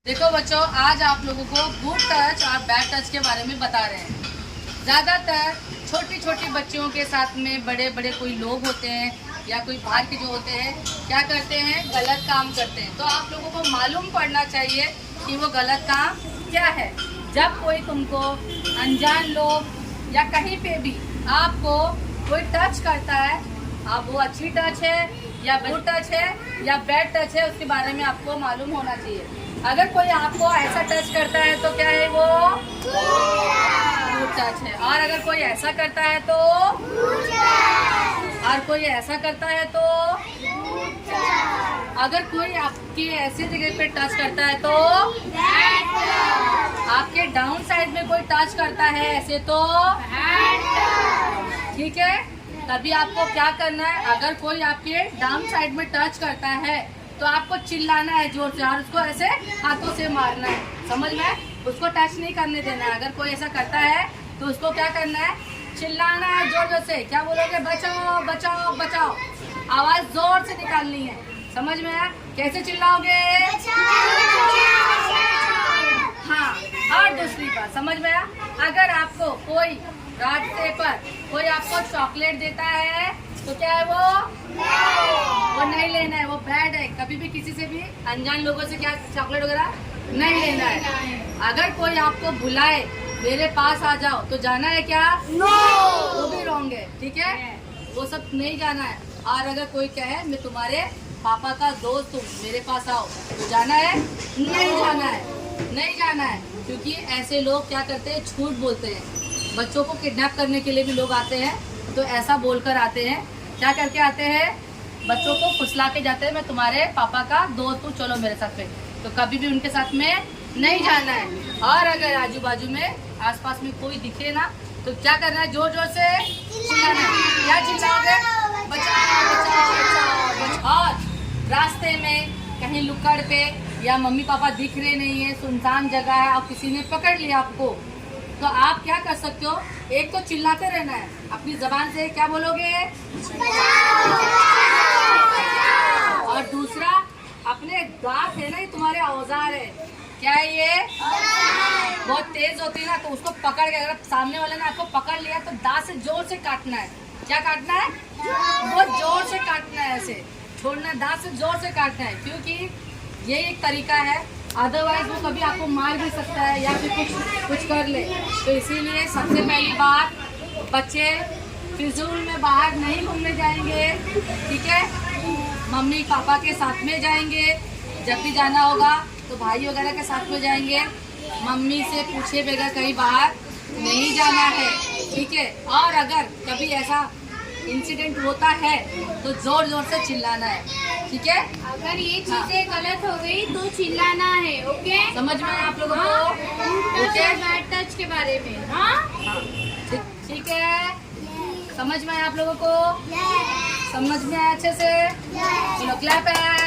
देखो बच्चों, आज आप लोगों को गुड टच और बैड टच के बारे में बता रहे हैं। ज़्यादातर छोटी छोटी बच्चियों के साथ में बड़े बड़े कोई लोग होते हैं या कोई बाहर के जो होते हैं क्या करते हैं, गलत काम करते हैं। तो आप लोगों को मालूम पड़ना चाहिए कि वो गलत काम क्या है। जब कोई तुमको अनजान लोग या कहीं पे भी आपको कोई टच करता है, अब वो अच्छी टच है या गुड टच है या बैड टच है, उसके बारे में आपको मालूम होना चाहिए। अगर कोई आपको ऐसा टच करता है तो क्या है, वो गुड टच है। और अगर कोई ऐसा करता है तो, और कोई ऐसा करता है तो, अगर कोई आपकी ऐसी जगह पे टच करता है तो, आपके डाउन साइड में कोई टच करता है ऐसे तो, ठीक है। तभी आपको क्या करना है, अगर कोई आपके डाउन साइड में टच करता है तो आपको चिल्लाना है जोर से और उसको ऐसे हाथों से मारना है, समझ में। उसको टच नहीं करने देना है। अगर कोई ऐसा करता है तो उसको क्या करना है, चिल्लाना है जोर जोर से। क्या बोलोगे, बचाओ बचाओ बचाओ, आवाज जोर से निकालनी है, समझ में आया। कैसे चिल्लाओगे, हाँ। और दूसरी बात समझ में आया, अगर आपको कोई रास्ते पर कोई आपको चॉकलेट देता है तो क्या है, वो नहीं लेना है, वो बैड है। कभी भी किसी से भी अनजान लोगों से क्या चॉकलेट वगैरह नहीं लेना है। अगर कोई आपको बुलाए मेरे पास आ जाओ तो जाना है क्या, वो भी रॉन्ग है, ठीक है। वो सब नहीं जाना है। और अगर कोई कहे मैं तुम्हारे पापा का दोस्त हूँ, मेरे पास आओ, तो जाना है, नहीं जाना है, नहीं जाना है। क्योंकि ऐसे लोग क्या करते हैं, झूठ बोलते हैं। बच्चों को किडनैप करने के लिए भी लोग आते हैं, तो ऐसा बोलकर आते हैं। क्या करके आते हैं, बच्चों को फुसला के जाते हैं, मैं तुम्हारे पापा का दोस्त हूँ, चलो मेरे साथ में। तो कभी भी उनके साथ में नहीं जाना है। और अगर आजू बाजू में आसपास में कोई दिखे ना तो क्या करना है, जोर जोर से चिल्लाना है। क्या चिल्लाओगे, बचाओ बचाओ बचाओ बचाओ। और रास्ते में कहीं लुक्कड़ पे या मम्मी पापा दिख रहे नहीं है, सुनसान जगह है और किसी ने पकड़ लिया आपको, तो आप क्या कर सकते हो, एक तो चिल्लाते रहना है अपनी जबान से, क्या बोलोगे, और दूसरा अपने दांत है ना, ये तुम्हारे औजार है, क्या है ये, बहुत तेज होती है ना, तो उसको पकड़ के, अगर सामने वाले ने आपको पकड़ लिया तो दांत से जोर से काटना है। क्या काटना है, बहुत जोर से काटना है, ऐसे छोड़ना, दांत से जोर से काटना है, क्योंकि ये एक तरीका है। अदरवाइज वो कभी आपको मार भी सकता है या फिर कुछ कर ले। तो इसीलिए सबसे पहली बात, बच्चे फिजूल में बाहर नहीं घूमने जाएंगे, ठीक है। मम्मी पापा के साथ में जाएंगे, जब भी जाना होगा तो भाई वगैरह के साथ में जाएंगे। मम्मी से पूछे बगैर कहीं बाहर नहीं जाना है, ठीक है। और अगर कभी ऐसा इंसिडेंट होता है तो जोर जोर से चिल्लाना है, ठीक है। अगर ये चीजें गलत हो गई तो चिल्लाना है, ओके। समझ में आप लोगों को, ओके। बैड टच के बारे में, हाँ, ठीक है। समझ में आया आप लोगों को, समझ में आया अच्छे से, चलो क्लैप है।